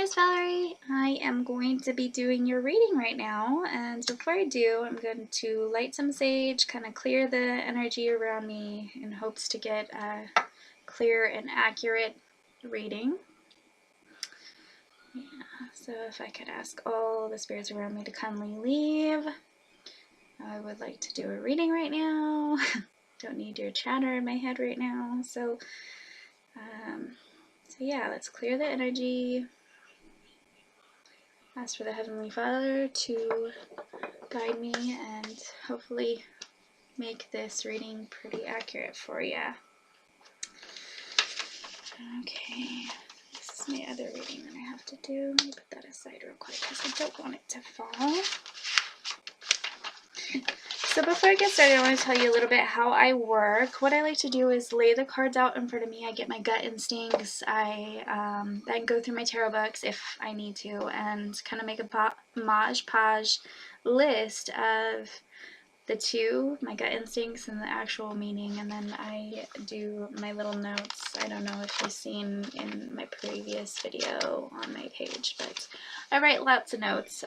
is Valerie. I am going to be doing your reading right now, and before I do, I'm going to light some sage, kind of clear the energy around me in hopes to get a clear and accurate reading. Yeah, so if I could ask all the spirits around me to kindly leave. I would like to do a reading right now. Don't need your chatter in my head right now. So yeah, let's clear the energy. Ask for the Heavenly Father to guide me and hopefully make this reading pretty accurate for you. Okay, this is my other reading that I have to do. Let me put that aside real quick because I don't want it to fall. So before I get started, I want to tell you a little bit how I work. What I like to do is lay the cards out in front of me. I get my gut instincts. I then go through my tarot books if I need to and kind of make a modge-podge list of the two, my gut instincts and the actual meaning, and then I do my little notes. I don't know if you've seen in my previous video on my page, but I write lots of notes.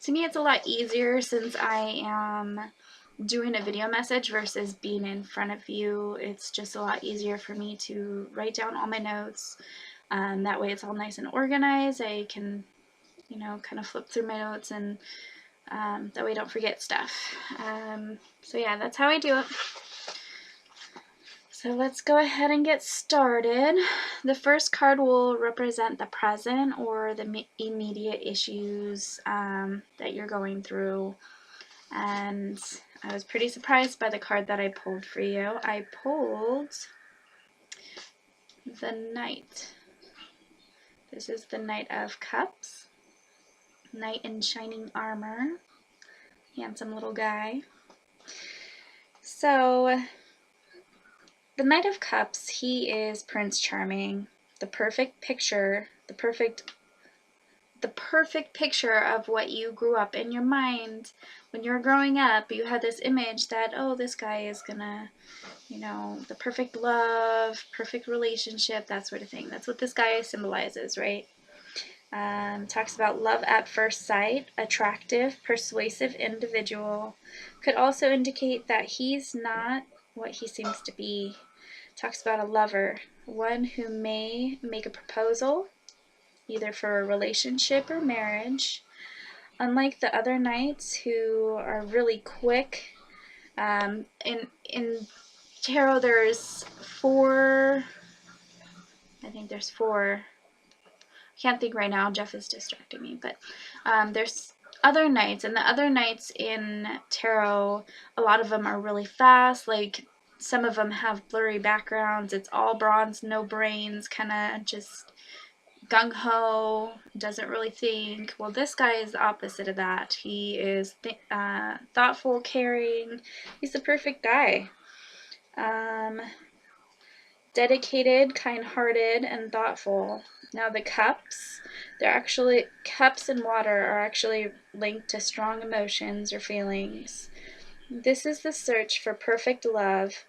To me, it's a lot easier since I am doing a video message versus being in front of you. It's just a lot easier for me to write down all my notes. That way it's all nice and organized. I can, kind of flip through my notes and that way I don't forget stuff. So yeah, that's how I do it. So let's go ahead and get started. The first card will represent the present or the immediate issues that you're going through. And I was pretty surprised by the card that I pulled for you. I pulled the Knight. This is the Knight of Cups. Knight in shining armor. Handsome little guy. So, the Knight of Cups, he is Prince Charming. The perfect picture, the perfect picture of what you grew up in your mind. When you were growing up, you had this image that, oh, this guy is gonna, the perfect love, perfect relationship, that sort of thing. That's what this guy symbolizes, right? Talks about love at first sight, attractive, persuasive individual. Could also indicate that he's not what he seems to be. Talks about a lover, one who may make a proposal, either for a relationship or marriage. Unlike the other knights who are really quick, in tarot there's four. I can't think right now, Jeff is distracting me, but there's other knights, and the other knights in tarot, a lot of them are really fast, like some of them have blurry backgrounds, it's all bronze, no brains, kind of just gung-ho, doesn't really think. Well, this guy is the opposite of that. He is thoughtful, caring, he's the perfect guy. Dedicated, kind-hearted, and thoughtful. Now the cups, cups and water are actually linked to strong emotions or feelings. This is the search for perfect love.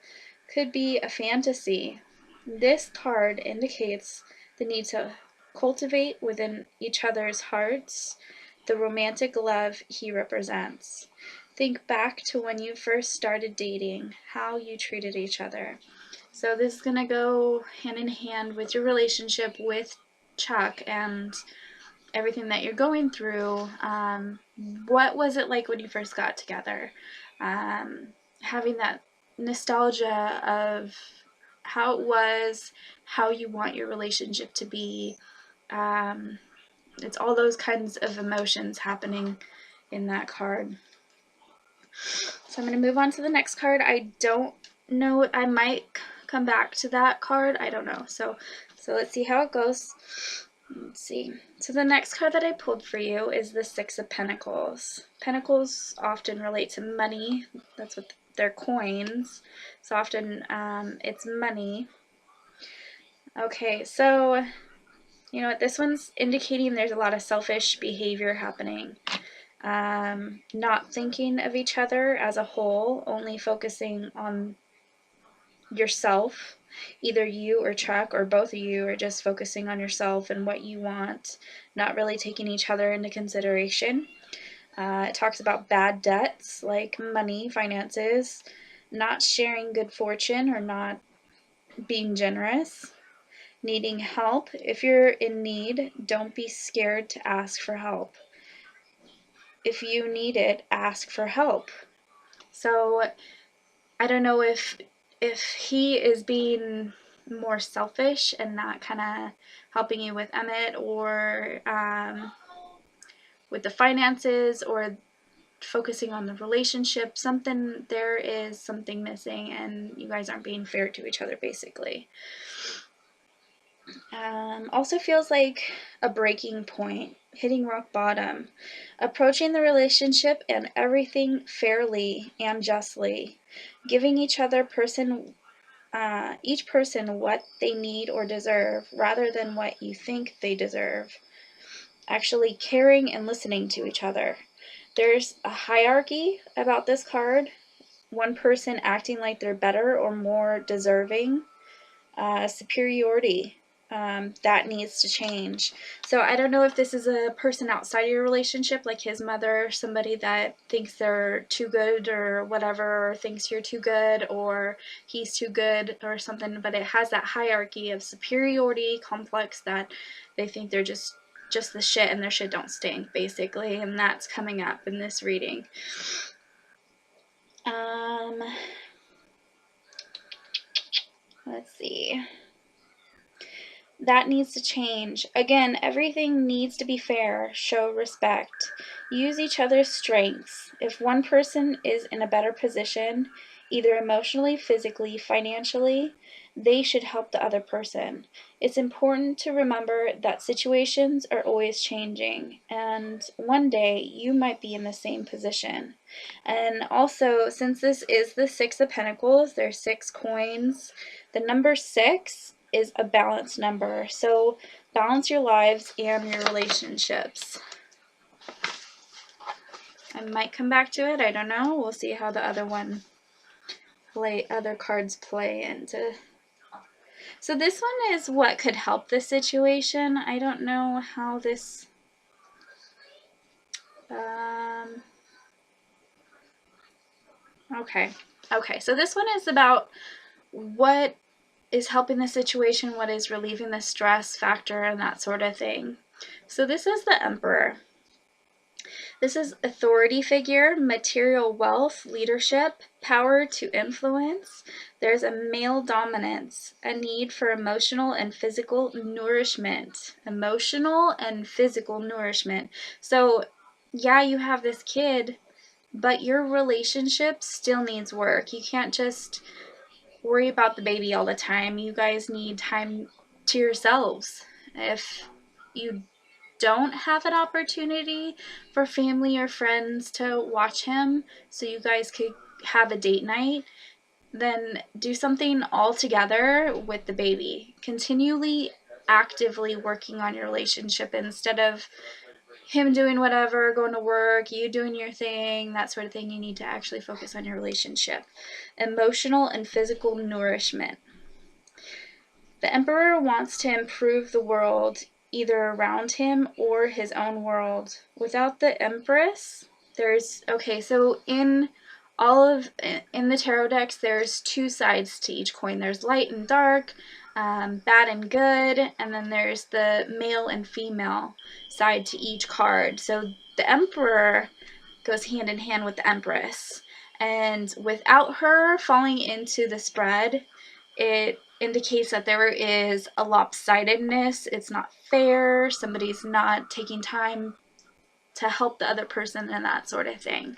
Could be a fantasy. This card indicates the need to cultivate within each other's hearts the romantic love he represents. Think back to when you first started dating, how you treated each other. So this is going to go hand in hand with your relationship with Chuck and everything that you're going through. What was it like when you first got together? Having that nostalgia of how it was, how you want your relationship to be. It's all those kinds of emotions happening in that card. So I'm going to move on to the next card. I don't know, I might come back to that card. I don't know. So let's see how it goes. Let's see. So the next card that I pulled for you is the Six of Pentacles. Pentacles often relate to money. That's what they're coins. So often it's money. Okay, so you know what? This one's indicating there's a lot of selfish behavior happening. Not thinking of each other as a whole, only focusing on yourself. either you or Chuck or both of you are just focusing on yourself and what you want, not really taking each other into consideration. It talks about bad debts like money, finances, not sharing good fortune or not being generous, needing help. If you're in need, don't be scared to ask for help. If you need it, ask for help. So I don't know if he is being more selfish and not kind of helping you with Emmett or with the finances or focusing on the relationship. There is something missing, and you guys aren't being fair to each other, basically. Also feels like a breaking point, hitting rock bottom, approaching the relationship and everything fairly and justly, giving each person what they need or deserve rather than what you think they deserve, actually caring and listening to each other. There's a hierarchy about this card, one person acting like they're better or more deserving, superiority. That needs to change. So I don't know if this is a person outside of your relationship, like his mother, somebody that thinks they're too good or whatever, or thinks you're too good or he's too good or something, but it has that hierarchy of superiority complex that they think they're just the shit and their shit don't stink, basically, and that's coming up in this reading. Let's see. That needs to change. Again, everything needs to be fair. Show respect. Use each other's strengths. If one person is in a better position, either emotionally, physically, financially, they should help the other person. It's important to remember that situations are always changing, and one day you might be in the same position. And also, since this is the Six of Pentacles, there's 6 coins. The number 6 is a balanced number. So balance your lives and your relationships. I might come back to it. I don't know. We'll see how the other cards play into. So this one is what could help this situation. I don't know how this. Okay. So this one is about what is helping the situation, what is relieving the stress factor, and that sort of thing. So this is the Emperor. This is authority figure, material wealth, leadership, power to influence. There's a male dominance, a need for emotional and physical nourishment. Emotional and physical nourishment. So, yeah, you have this kid, but your relationship still needs work. You can't just worry about the baby all the time. You guys need time to yourselves. If you don't have an opportunity for family or friends to watch him so you guys could have a date night, then do something all together with the baby. Continually actively working on your relationship instead of him doing whatever, going to work, you doing your thing, that sort of thing. You need to actually focus on your relationship. Emotional and physical nourishment. The Emperor wants to improve the world, either around him or his own world. Without the Empress, so in the tarot decks, there's 2 sides to each coin. There's light and dark, bad and good, and then there's the male and female side to each card. So the Emperor goes hand in hand with the Empress, and without her falling into the spread, it indicates that there is a lopsidedness. It's not fair. Somebody's not taking time to help the other person and that sort of thing.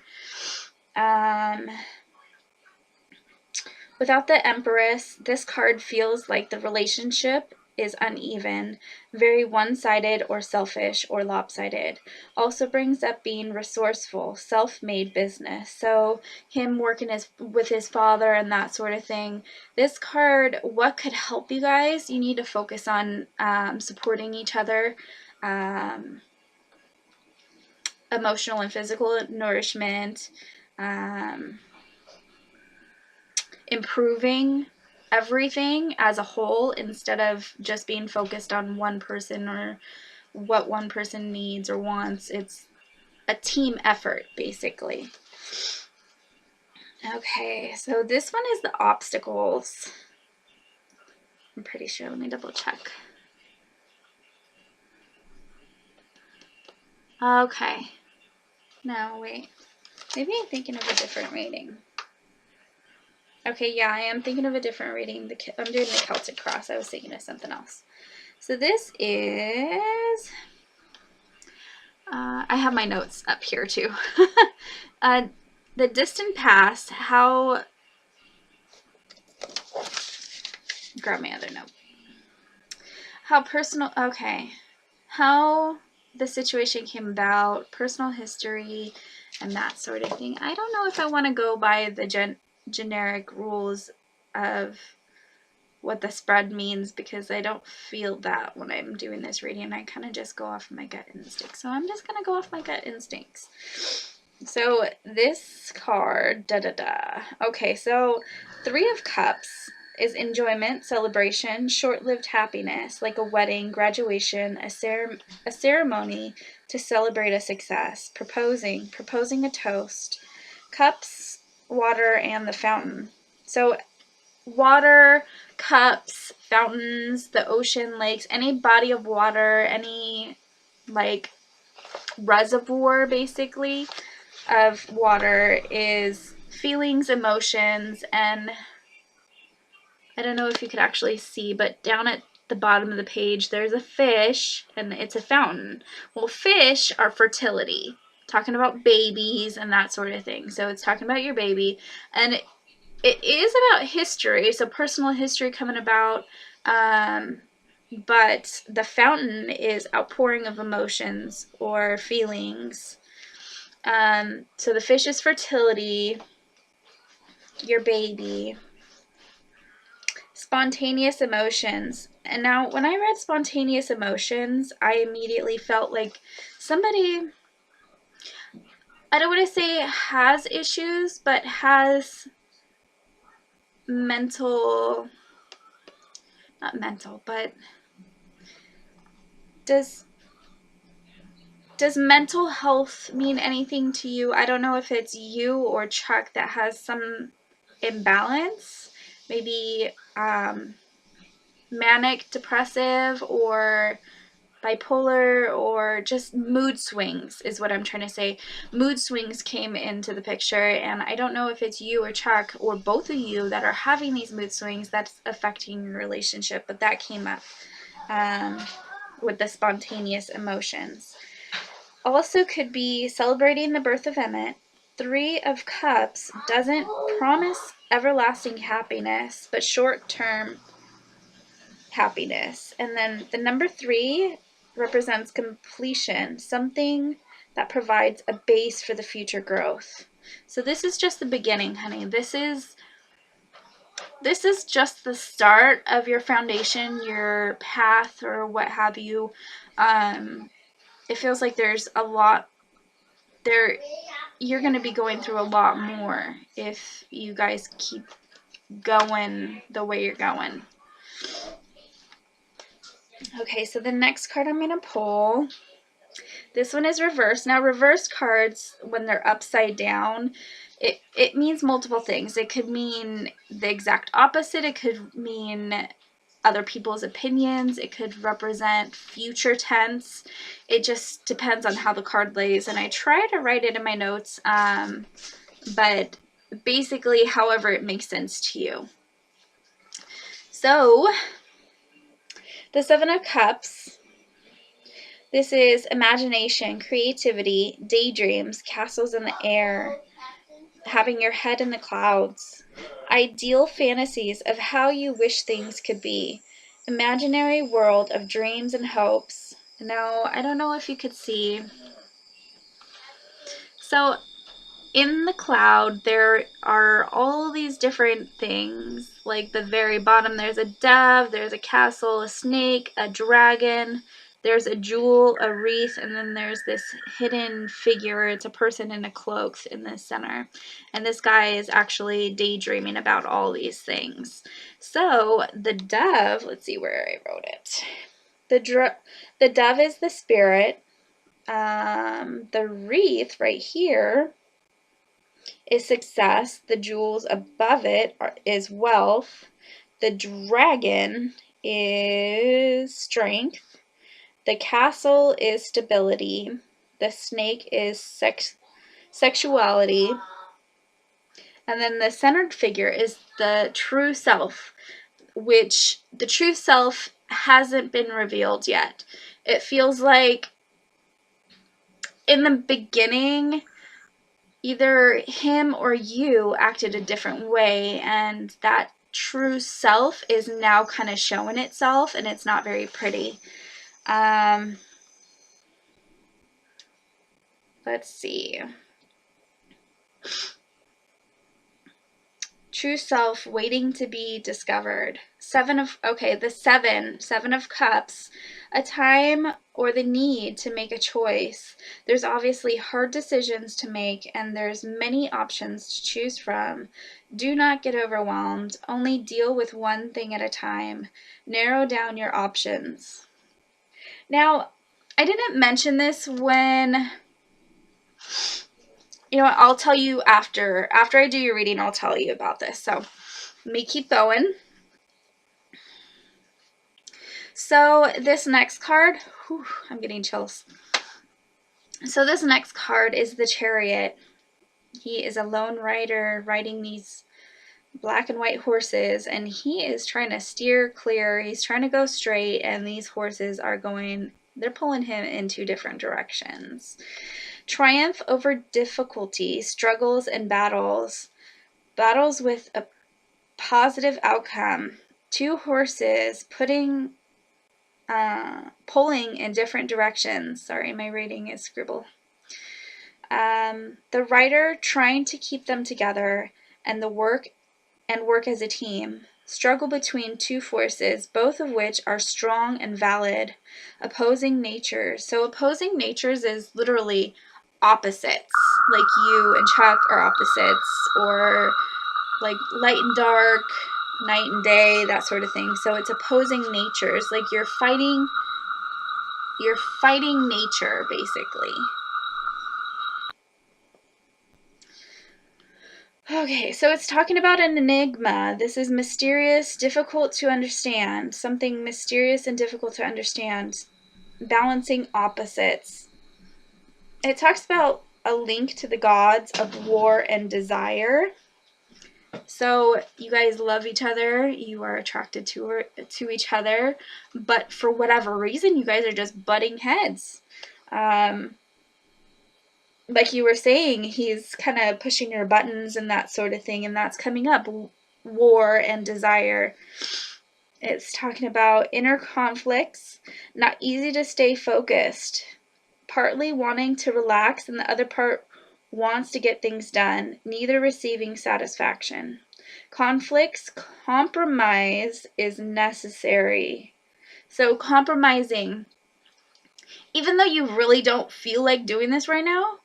Without the Empress, this card feels like the relationship is uneven, very one-sided or selfish or lopsided. Also brings up being resourceful, self-made business. So him working with his father and that sort of thing. This card, what could help you guys? You need to focus on supporting each other, emotional and physical nourishment, improving everything as a whole instead of just being focused on one person or what one person needs or wants. It's a team effort, basically. Okay, so this one is the obstacles. I'm pretty sure. Let me double check. Okay. No, wait. Maybe I'm thinking of a different reading. Okay, yeah, I am thinking of a different reading. I'm doing the Celtic Cross. I was thinking of something else. So this is... I have my notes up here too. The distant past, how... Grab my other note. How personal... Okay. How the situation came about, personal history, and that sort of thing. I don't know if I want to go by the generic rules of what the spread means, because I don't feel that when I'm doing this reading. I kind of just go off my gut instincts. So I'm just going to go off my gut instincts. So this card, Okay, so 3 of Cups is enjoyment, celebration, short-lived happiness, like a wedding, graduation, a ceremony to celebrate a success, proposing a toast. Cups, water, and the fountain. So water, cups, fountains, the ocean, lakes, any body of water, any like reservoir basically of water is feelings, emotions, and I don't know if you could actually see, but down at the bottom of the page there's a fish and it's a fountain. Well, fish are fertility, talking about babies and that sort of thing. So it's talking about your baby, and it is about history, so personal history coming about, but the fountain is outpouring of emotions or feelings. So the fish is fertility, your baby. Spontaneous emotions. And now when I read spontaneous emotions, I immediately felt like somebody, I don't want to say has issues, but has mental, not mental, but does mental health mean anything to you? I don't know if it's you or Chuck that has some imbalance, maybe manic depressive or bipolar, or just mood swings is what I'm trying to say. Mood swings came into the picture, and I don't know if it's you or Chuck or both of you that are having these mood swings that's affecting your relationship, but that came up with the spontaneous emotions. Also could be celebrating the birth of Emmett. 3 of Cups doesn't promise everlasting happiness, but short-term happiness. And then the number 3 represents completion, something that provides a base for the future growth. So this is just the beginning, honey. This is just the start of your foundation, your path, or what have you. It feels like there's a lot there. You're going to be going through a lot more if you guys keep going the way you're going. Okay, so the next card I'm going to pull, this one is reversed. Now, reverse cards, when they're upside down, it means multiple things. It could mean the exact opposite. It could mean other people's opinions. It could represent future tense. It just depends on how the card lays, and I try to write it in my notes, but basically however it makes sense to you. So the 7 of Cups, this is imagination, creativity, daydreams, castles in the air, having your head in the clouds, ideal fantasies of how you wish things could be, imaginary world of dreams and hopes. Now, I don't know if you could see. So in the cloud, there are all these different things. Like the very bottom, there's a dove, there's a castle, a snake, a dragon. there's a jewel, a wreath, and then there's this hidden figure. It's a person in a cloak in the center. And this guy is actually daydreaming about all these things. So the dove, let's see where I wrote it. The dove is the spirit. The wreath right here is success. The jewels above it is wealth. The dragon is strength. The castle is stability. The snake is sexuality. And then the centered figure is the true self, which the true self hasn't been revealed yet. It feels like in the beginning, either him or you acted a different way, and that true self is now kind of showing itself, and it's not very pretty. Let's see. True self waiting to be discovered. Seven of Cups, a time or the need to make a choice. There's obviously hard decisions to make, and there's many options to choose from. Do not get overwhelmed. Only deal with one thing at a time. Narrow down your options. Now, I didn't mention this when... You know what, I'll tell you after I do your reading, I'll tell you about this. So let me keep going. So this next card, I'm getting chills. So this next card is the Chariot. He is a lone rider riding these black and white horses, and he is trying to steer clear. He's trying to go straight, and these horses are they're pulling him in two different directions. Triumph over difficulty, struggles, and battles. Battles with a positive outcome. Two horses pulling in different directions. Sorry, my reading is scribble. The rider trying to keep them together, and work as a team. Struggle between two forces, both of which are strong and valid. Opposing natures. So opposing natures is literally opposites. Like you and Chuck are opposites, or like light and dark, night and day, that sort of thing. So it's opposing natures. Like you're fighting nature, basically. Okay, so it's talking about an enigma. This is mysterious, difficult to understand. Something mysterious and difficult to understand. Balancing opposites. It talks about a link to the gods of war and desire. So you guys love each other. You are attracted to each other. But for whatever reason, you guys are just butting heads. Like you were saying, he's kind of pushing your buttons and that sort of thing, and that's coming up. War and desire. It's talking about inner conflicts, not easy to stay focused, partly wanting to relax and the other part wants to get things done, neither receiving satisfaction. Conflicts, compromise is necessary. So compromising, even though you really don't feel like doing this right now,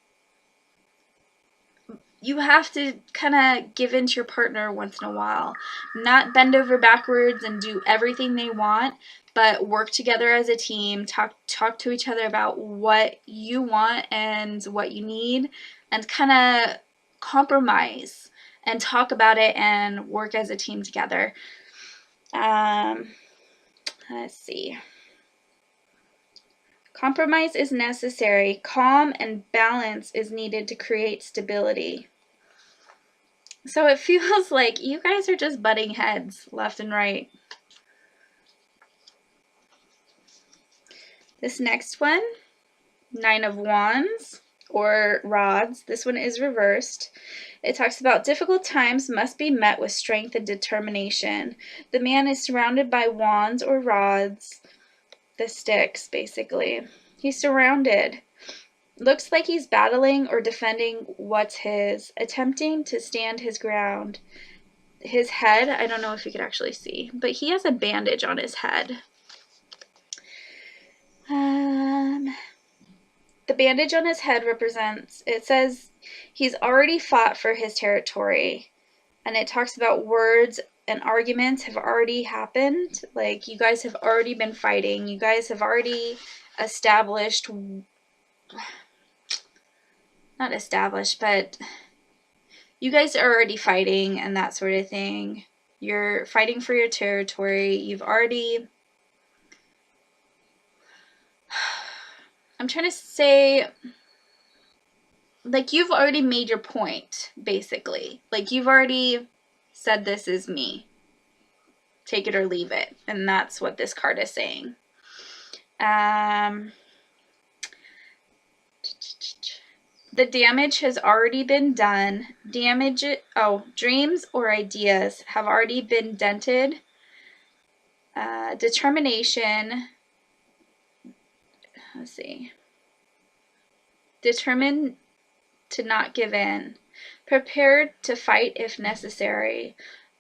you have to kind of give in to your partner once in a while. Not bend over backwards and do everything they want, but work together as a team. Talk to each other about what you want and what you need, and kind of compromise and talk about it and work as a team together. Let's see. Compromise is necessary. Calm and balance is needed to create stability. So it feels like you guys are just butting heads left and right. This next one, 9 of Wands or rods. This one is reversed. It talks about difficult times must be met with strength and determination. The man is surrounded by wands or rods, the sticks basically. He's surrounded. Looks like he's battling or defending what's his, attempting to stand his ground. His head, I don't know if you could actually see, but he has a bandage on his head. The bandage on his head represents, it says he's already fought for his territory. And it talks about words and arguments have already happened. Like, you guys have already been fighting. You guys have already established, not established, but you guys are already fighting and that sort of thing. You're fighting for your territory. You've already, I'm trying to say, like, you've already made your point, basically. Like, you've already said, this is me. Take it or leave it. And that's what this card is saying. The damage has already been done. Dreams or ideas have already been dented. Determination. Let's see. Determined to not give in. Prepared to fight if necessary,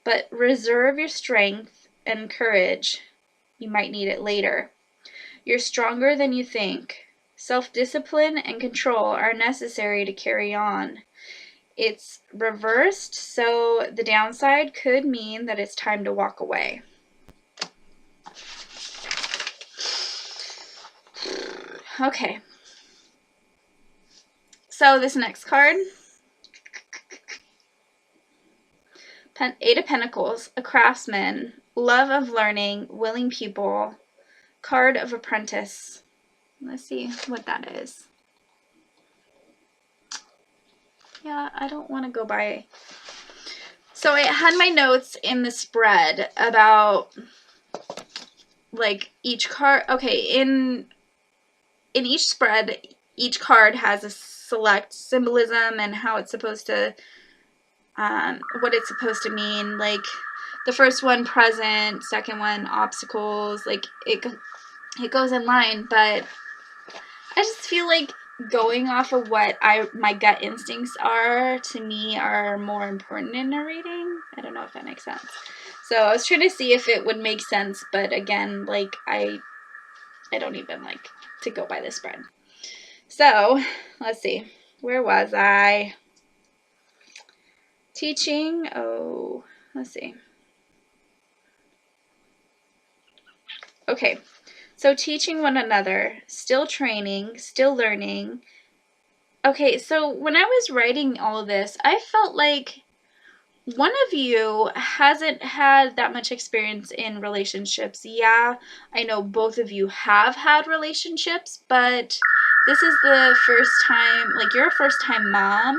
but reserve your strength and courage. You might need it later. You're stronger than you think. Self-discipline and control are necessary to carry on. It's reversed, so the downside could mean that it's time to walk away. Okay. So this next card, Eight of Pentacles, a craftsman, love of learning, willing pupil, card of apprentice. Let's see what that is. Yeah, I don't want to go by. So I had my notes in the spread about, like, each card. Okay, in each spread, each card has a select symbolism and how it's supposed to, what it's supposed to mean. Like, the first one, present, second one, obstacles. Like, it goes in line, but I just feel like going off of what my gut instincts are, to me, are more important in a reading. I don't know if that makes sense. So I was trying to see if it would make sense, but again, like, I don't even like to go by the spread. So let's see, where was I? Teaching. Oh, let's see. Okay, so teaching one another, still training, still learning. Okay, so when I was writing all of this, I felt like one of you hasn't had that much experience in relationships. Yeah, I know both of you have had relationships, but this is the first time, like, you're a first-time mom,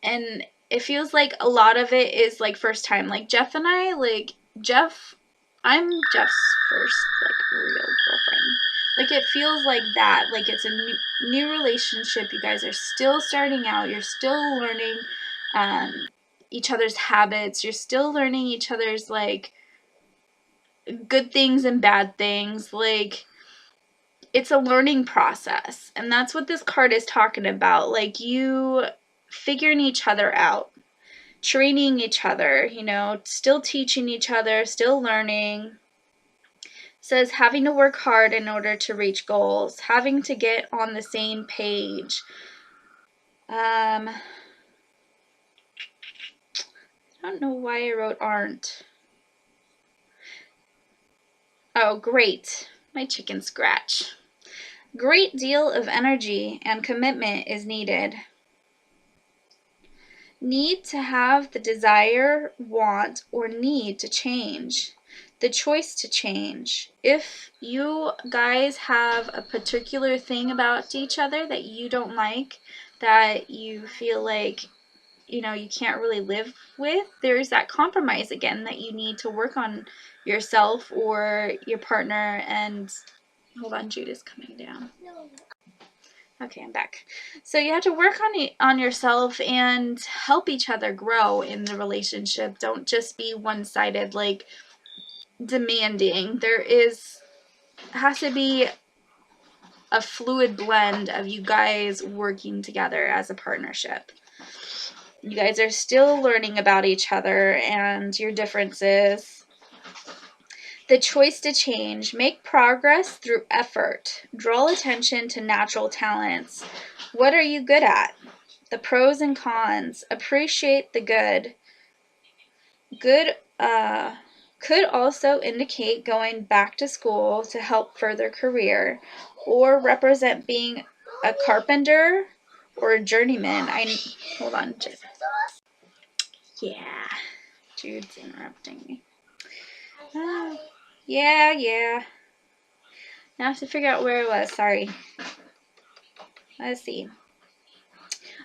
and it feels like a lot of it is, like, first time. Like, Jeff and I, like, I'm Jeff's first, like, real girlfriend. Like, it feels like that. Like, it's a new relationship. You guys are still starting out. You're still learning each other's habits. You're still learning each other's, like, good things and bad things. Like, it's a learning process. And that's what this card is talking about. Like, you figuring each other out, training each other, you know, still teaching each other, still learning. It says having to work hard in order to reach goals, having to get on the same page. I don't know why I wrote aren't. Oh, great. My chicken scratch. Great deal of energy and commitment is needed. Need to have the desire, want, or need to change. The choice to change. If you guys have a particular thing about each other that you don't like, that you feel like, you know, you can't really live with, there's that compromise again that you need to work on yourself or your partner. And hold on, Jude is coming down. Okay, I'm back. So you have to work on yourself and help each other grow in the relationship. Don't just be one-sided, like, demanding. There has to be a fluid blend of you guys working together as a partnership. You guys are still learning about each other and your differences. the choice to change, make progress through effort, draw attention to natural talents. What are you good at? The pros and cons, appreciate the good. Good could also indicate going back to school to help further career, or represent being a carpenter or a journeyman. Hold on. Yeah, Jude's interrupting me. Oh, yeah. Now I have to figure out where it was. Sorry. Let's see.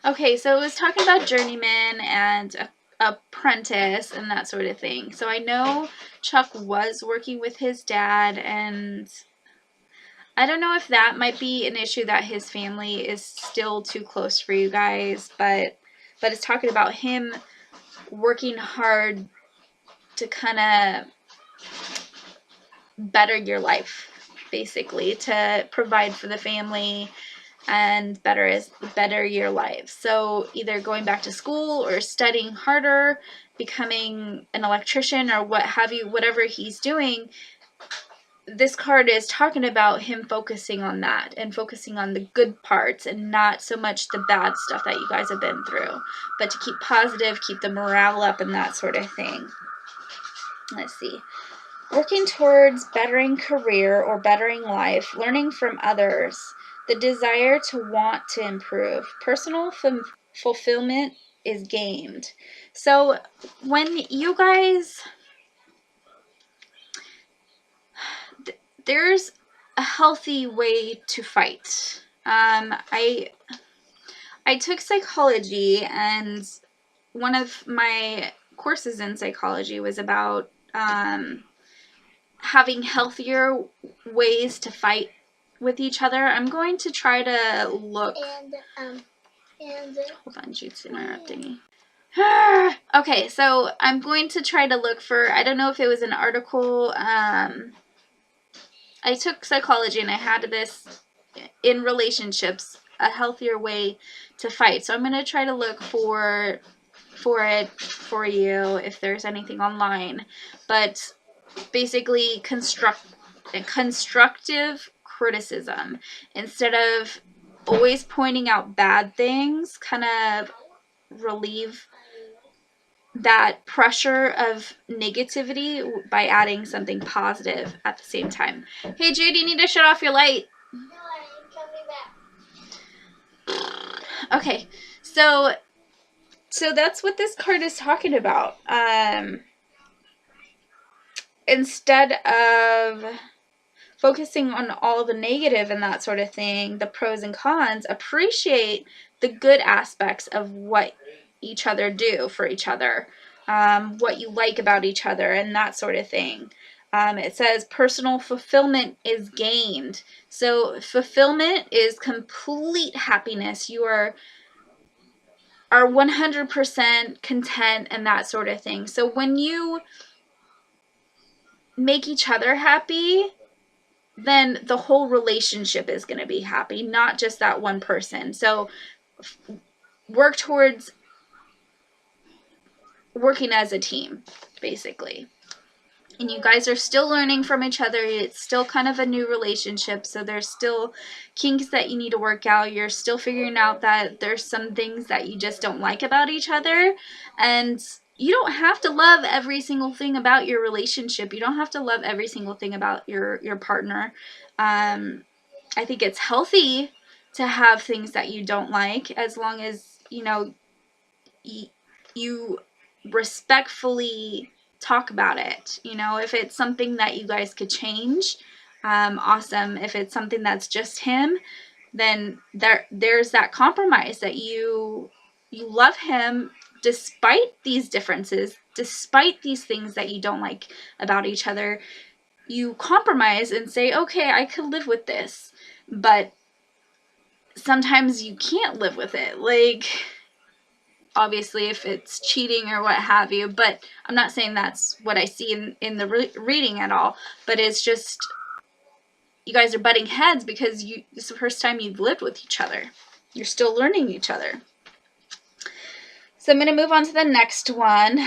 Okay, so it was talking about journeyman and apprentice and that sort of thing. So I know Chuck was working with his dad, and I don't know if that might be an issue that his family is still too close for you guys, but it's talking about him working hard to kind of better your life, basically, to provide for the family and better your life. So either going back to school or studying harder, becoming an electrician or what have you, whatever he's doing. This card is talking about him focusing on that and focusing on the good parts and not so much the bad stuff that you guys have been through, but to keep positive, keep the morale up and that sort of thing. Let's see. Working towards bettering career or bettering life, learning from others, the desire to want to improve. Personal fulfillment is gained. So when you guys, there's a healthy way to fight. I took psychology, and one of my courses in psychology was about having healthier ways to fight with each other. I'm going to try to look. Hold on, Jude's interrupting me. Okay, so I'm going to try to look for, I don't know if it was an article. I took psychology and I had this in relationships, a healthier way to fight. So I'm going to try to look for it for you if there's anything online. But basically constructive criticism, instead of always pointing out bad things, kind of relieve that pressure of negativity by adding something positive at the same time. Hey Jude, you need to shut off your light. No, I'm coming back. Okay, so that's what this card is talking about. Instead of focusing on all the negative and that sort of thing, the pros and cons, appreciate the good aspects of what each other do for each other, what you like about each other and that sort of thing. It says personal fulfillment is gained. So fulfillment is complete happiness. You are 100% content and that sort of thing. So when you make each other happy, then the whole relationship is going to be happy, not just that one person. So work towards working as a team, basically. And you guys are still learning from each other. It's still kind of a new relationship, so there's still kinks that you need to work out. You're still figuring out that there's some things that you just don't like about each other, and you don't have to love every single thing about your relationship. You don't have to love every single thing about your partner. I think it's healthy to have things that you don't like, as long as, you know, you respectfully talk about it. You know, if it's something that you guys could change, awesome. If it's something that's just him, then there's that compromise that you love him despite these differences, despite these things that you don't like about each other. You compromise and say, okay, I could live with this, but sometimes you can't live with it. Like, obviously if it's cheating or what have you, but I'm not saying that's what I see in the reading at all, but it's just you guys are butting heads because this is the first time you've lived with each other. You're still learning each other. So I'm going to move on to the next one.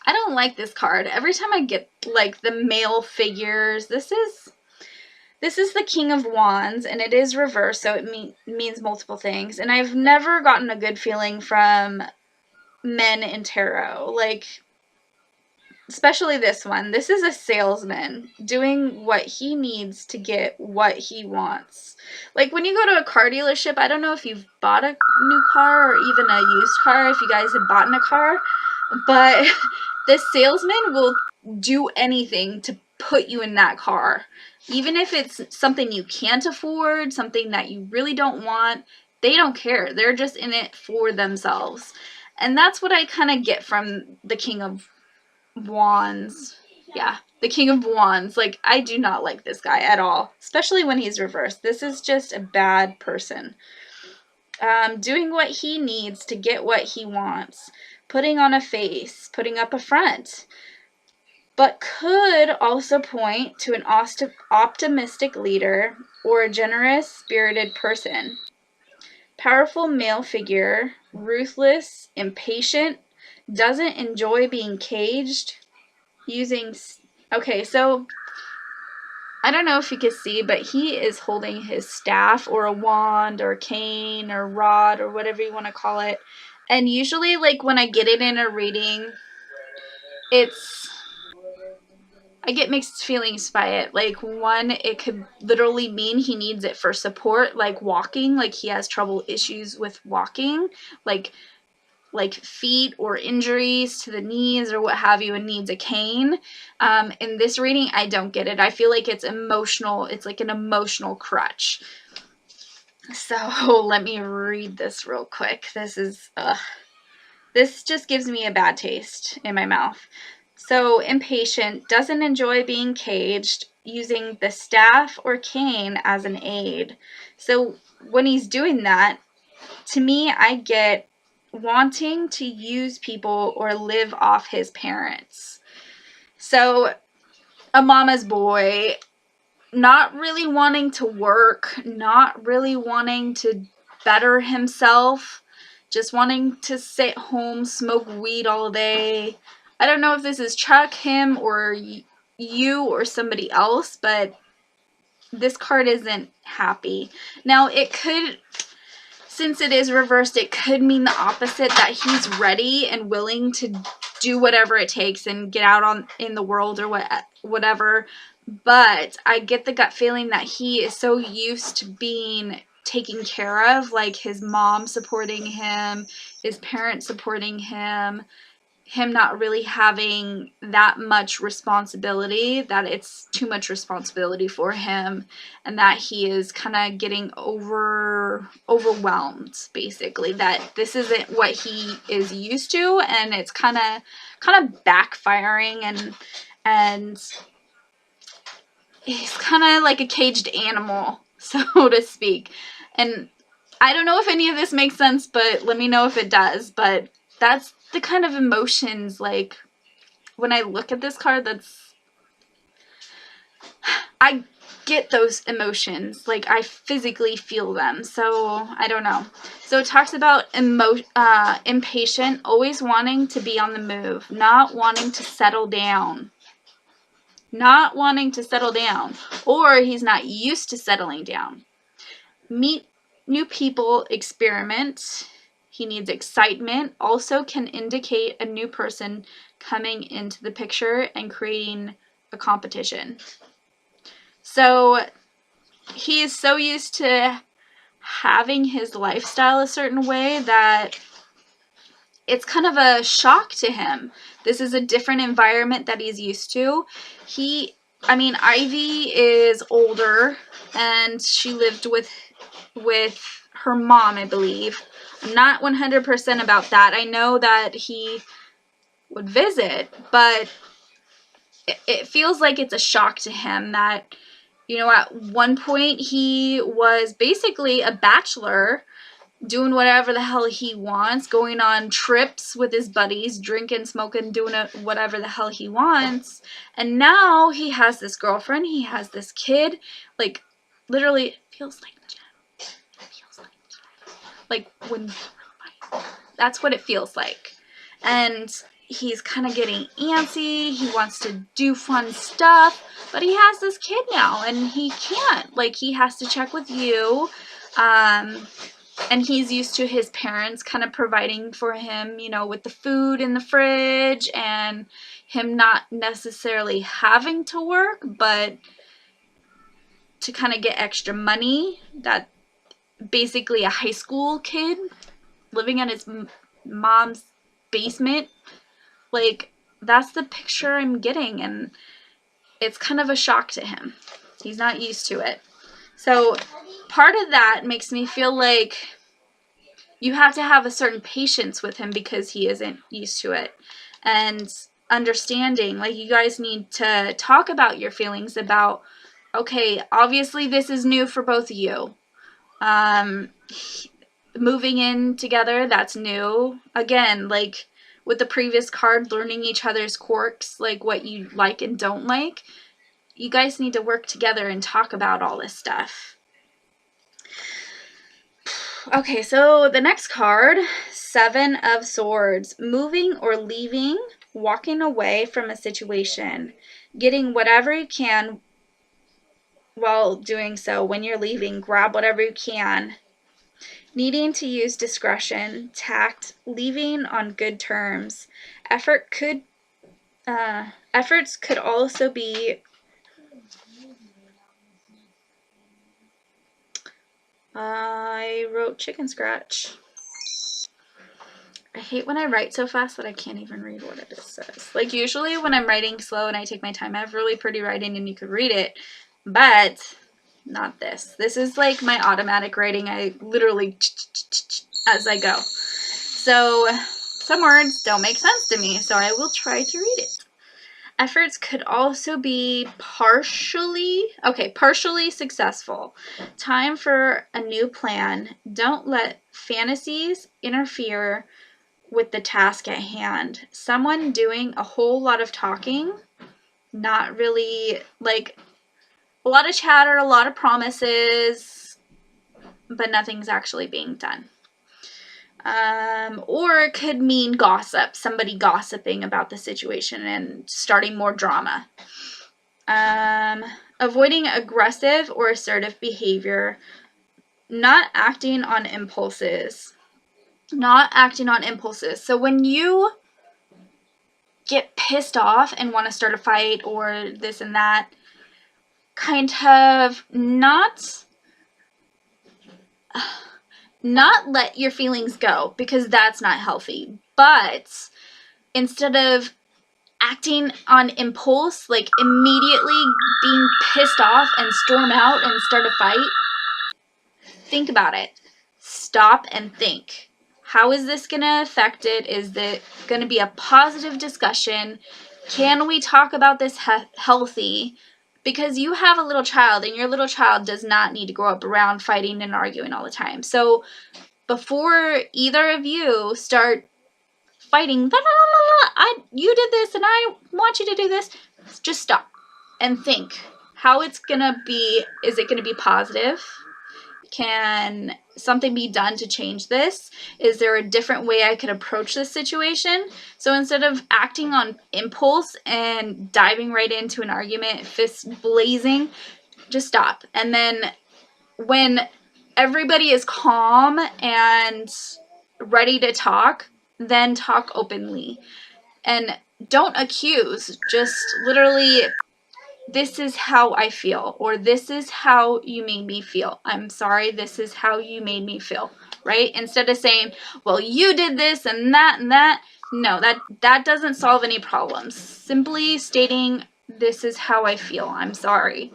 I don't like this card. Every time I get like the male figures, this is the King of Wands, and it is reversed, so it means multiple things. And I've never gotten a good feeling from men in tarot. Like, especially this one. This is a salesman doing what he needs to get what he wants. Like, when you go to a car dealership, I don't know if you've bought a new car or even a used car, if you guys have bought a car, but the salesman will do anything to put you in that car. Even if it's something you can't afford, something that you really don't want, they don't care. They're just in it for themselves. And that's what I kind of get from the King of Wands. Yeah, the King of Wands. Like, I do not like this guy at all, especially when he's reversed. This is just a bad person. Doing what he needs to get what he wants. Putting on a face, putting up a front. But could also point to an optimistic leader or a generous, spirited person. Powerful male figure, ruthless, impatient, doesn't enjoy being caged, using... Okay, so I don't know if you can see, but he is holding his staff or a wand or a cane or rod or whatever you want to call it. And usually, like, when I get it in a reading, I get mixed feelings by it. Like, one, it could literally mean he needs it for support, like walking, like he has issues with walking, like feet or injuries to the knees or what have you, and needs a cane. In this reading, I don't get it. I feel like it's emotional. It's like an emotional crutch. So let me read this real quick. This just gives me a bad taste in my mouth. So, impatient, doesn't enjoy being caged, using the staff or cane as an aid. So when he's doing that, to me, I get wanting to use people or live off his parents. So, a mama's boy, not really wanting to work, not really wanting to better himself, just wanting to sit home, smoke weed all day. I don't know if this is Chuck, him, or you, or somebody else, but this card isn't happy. Now, it could... Since it is reversed, it could mean the opposite, that he's ready and willing to do whatever it takes and get out in the world or whatever. But I get the gut feeling that he is so used to being taken care of, like his mom supporting him, his parents supporting him not really having that much responsibility, that it's too much responsibility for him, and that he is kind of getting overwhelmed, basically, that this isn't what he is used to, and it's kind of backfiring, and he's kind of like a caged animal, so to speak. And I don't know if any of this makes sense, but let me know if it does. But that's the kind of emotions, like, when I look at this card, I get those emotions. Like, I physically feel them. So, I don't know. So, it talks about impatient, always wanting to be on the move, not wanting to settle down. Not wanting to settle down. Or he's not used to settling down. Meet new people, experiment. He needs excitement. Also can indicate a new person coming into the picture and creating a competition. So he is so used to having his lifestyle a certain way that it's kind of a shock to him. This is a different environment that he's used to. Ivy is older, and she lived with her mom, I believe. I'm not 100% about that. I know that he would visit, but it feels like it's a shock to him that, at one point he was basically a bachelor, doing whatever the hell he wants, going on trips with his buddies, drinking, smoking, doing whatever the hell he wants. And now he has this girlfriend, he has this kid. Like, literally, it feels like when that's what it feels like. And he's kind of getting antsy. He wants to do fun stuff, but he has this kid now and he can't. Like, he has to check with you. And he's used to his parents kind of providing for him, you know, with the food in the fridge and him not necessarily having to work, but to kind of get extra money. That basically a high school kid living in his mom's basement. Like, that's the picture I'm getting, and it's kind of a shock to him. He's not used to it. So part of that makes me feel like you have to have a certain patience with him because he isn't used to it. And understanding, like, you guys need to talk about your feelings about, okay, obviously this is new for both of you. Moving in together, that's new. Again, like with the previous card, learning each other's quirks, like what you like and don't like. You guys need to work together and talk about all this stuff. Okay, so the next card, 7 of Swords. Moving or leaving, walking away from a situation, getting whatever you can while doing so. When you're leaving, grab whatever you can. Needing to use discretion, tact, leaving on good terms. Efforts could also be I wrote chicken scratch. I hate when I write so fast that I can't even read what it says. Like, usually when I'm writing slow and I take my time, I have really pretty writing and you could read it, but not this. This is like my automatic writing. I literally as I go. So some words don't make sense to me, so I will try to read it. Efforts could also be partially successful. Time for a new plan. Don't let fantasies interfere with the task at hand. Someone doing a whole lot of talking, not really, like, a lot of chatter, a lot of promises, but nothing's actually being done. Or it could mean gossip, somebody gossiping about the situation and starting more drama. Avoiding aggressive or assertive behavior, not acting on impulses. So when you get pissed off and want to start a fight or this and that, kind of not let your feelings go, because that's not healthy. But instead of acting on impulse, like immediately being pissed off and storm out and start a fight, think about it. Stop and think. How is this going to affect it? Is it going to be a positive discussion? Can we talk about this healthy? Because you have a little child, and your little child does not need to grow up around fighting and arguing all the time. So before either of you start fighting, you did this and I want you to do this, just stop and think how it's gonna be. Is it gonna be positive? Can something be done to change this? Is there a different way I could approach this situation? So instead of acting on impulse and diving right into an argument, fists blazing, just stop. And then when everybody is calm and ready to talk, then talk openly. And don't accuse. Just literally, this is how I feel, or this is how you made me feel. I'm sorry, this is how you made me feel, right? Instead of saying, well, you did this and that and that. No, that doesn't solve any problems. Simply stating, this is how I feel. I'm sorry.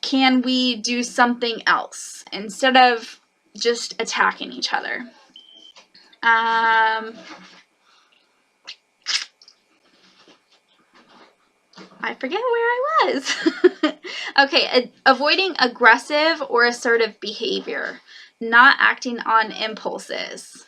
Can we do something else instead of just attacking each other? I forget where I was. Okay, avoiding aggressive or assertive behavior, not acting on impulses.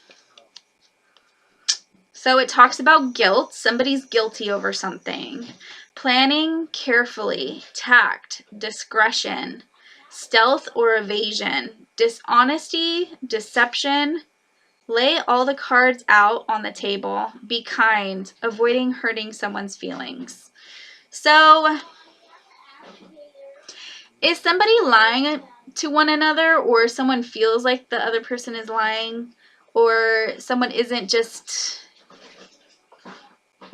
So it talks about guilt. Somebody's guilty over something. Planning carefully, tact, discretion, stealth or evasion, dishonesty, deception, Lay all the cards out on the table. Be kind, avoiding hurting someone's feelings. So, is somebody lying to one another, or someone feels like the other person is lying, or someone isn't just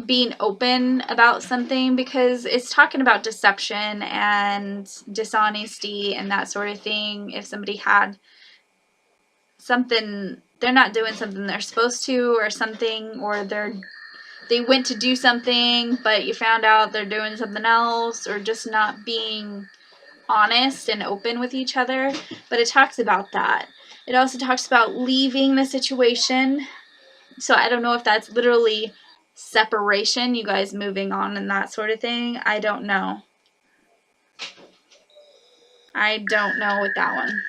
being open about something? Because it's talking about deception and dishonesty and that sort of thing. If somebody had something, they're not doing something they're supposed to, or something, or they went to do something but you found out they're doing something else, or just not being honest and open with each other. But it talks about that. It also talks about leaving the situation. So I don't know if that's literally separation, you guys moving on and that sort of thing. I don't know. I don't know with that one.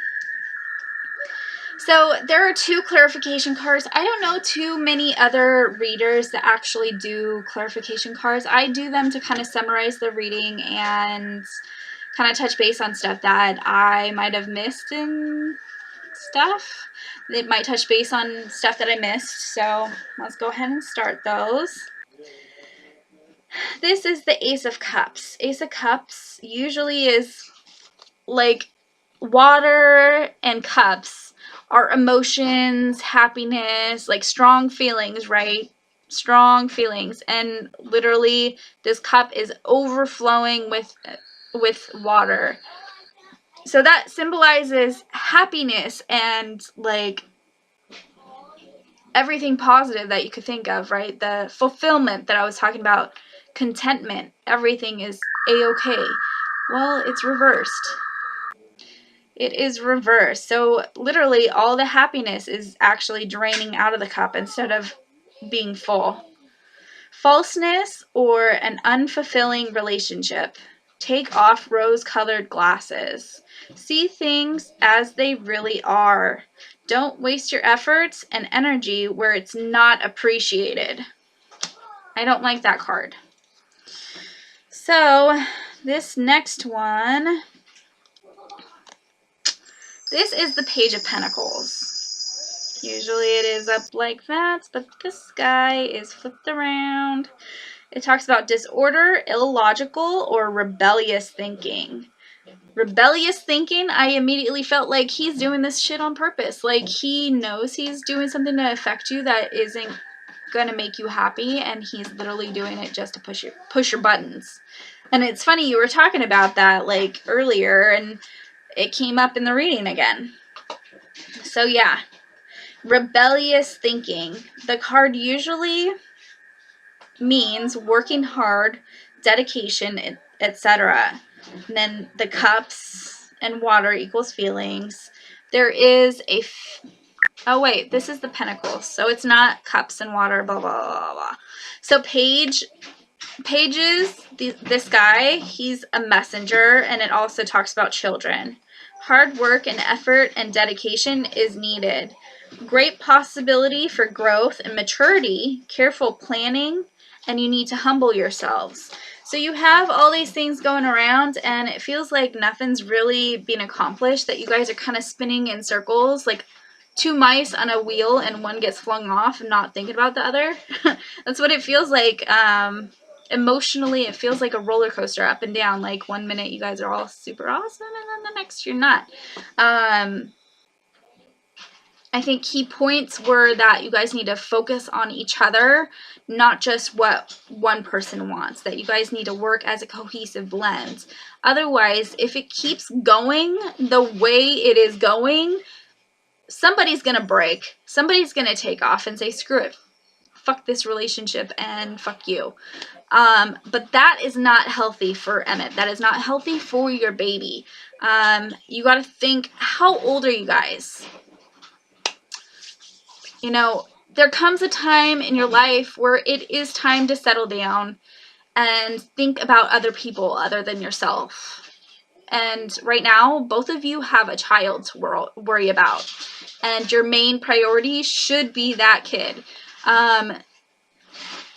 So there are 2 clarification cards. I don't know too many other readers that actually do clarification cards. I do them to kind of summarize the reading and kind of touch base on stuff that I might have missed in stuff. It might touch base on stuff that I missed. So let's go ahead and start those. This is the Ace of Cups. Ace of Cups usually is like water, and cups are emotions, happiness, like strong feelings, right? Strong feelings. And literally this cup is overflowing with water. So that symbolizes happiness and like everything positive that you could think of, right? The fulfillment that I was talking about, contentment, everything is a-okay. Well, it's reversed. It is reversed. So literally all the happiness is actually draining out of the cup instead of being full. Falseness or an unfulfilling relationship. Take off rose-colored glasses. See things as they really are. Don't waste your efforts and energy where it's not appreciated. I don't like that card. So this next one, this is the Page of Pentacles. Usually it is up like that, but this guy is flipped around. It talks about disorder, illogical, or rebellious thinking. Rebellious thinking, I immediately felt like he's doing this shit on purpose. Like he knows he's doing something to affect you that isn't gonna make you happy, and he's literally doing it just to push your buttons. And it's funny, you were talking about that like earlier, and it came up in the reading again. So yeah, rebellious thinking. The card usually means working hard, dedication, etc. And then the cups and water equals feelings. There is a oh wait, this is the pentacles, so it's not cups and water, blah blah blah blah. So pages, this guy, he's a messenger, and it also talks about children. Hard work and effort and dedication is needed. Great possibility for growth and maturity, careful planning, and you need to humble yourselves. So you have all these things going around, and it feels like nothing's really being accomplished, that you guys are kind of spinning in circles, like 2 mice on a wheel, and one gets flung off and not thinking about the other. That's what it feels like. Emotionally, it feels like a roller coaster, up and down. Like 1 minute you guys are all super awesome, and then the next you're not. I think key points were that you guys need to focus on each other, not just what one person wants, that you guys need to work as a cohesive blend. Otherwise, if it keeps going the way it is going, somebody's going to break. Somebody's going to take off and say, screw it. Fuck this relationship and fuck you. But that is not healthy for Emmett. That is not healthy for your baby. You got to think, how old are you guys? You know, there comes a time in your life where it is time to settle down and think about other people other than yourself. And right now, both of you have a child to worry about. And your main priority should be that kid. I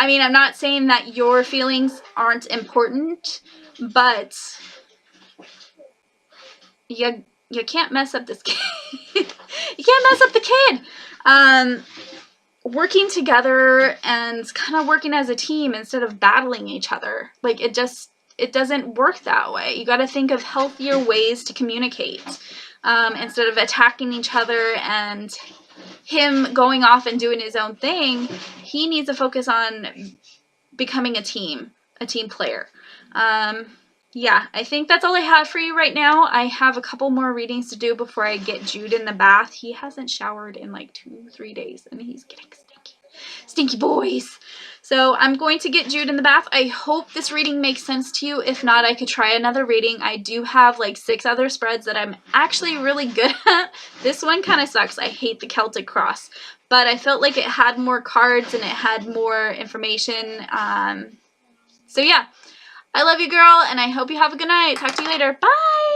mean, I'm not saying that your feelings aren't important, but you can't mess up this kid. You can't mess up the kid. Working together and kind of working as a team instead of battling each other. Like, it doesn't work that way. You got to think of healthier ways to communicate instead of attacking each other and him going off and doing his own thing. He needs to focus on becoming a team player. Yeah, I think that's all I have for you right now. I have a couple more readings to do before I get Jude in the bath. He hasn't showered in like 2-3 days and he's getting stinky. Stinky boys. So I'm going to get Jude in the bath. I hope this reading makes sense to you. If not, I could try another reading. I do have like 6 other spreads that I'm actually really good at. This one kind of sucks. I hate the Celtic Cross. But I felt like it had more cards and it had more information. So yeah. I love you, girl, and I hope you have a good night. Talk to you later. Bye!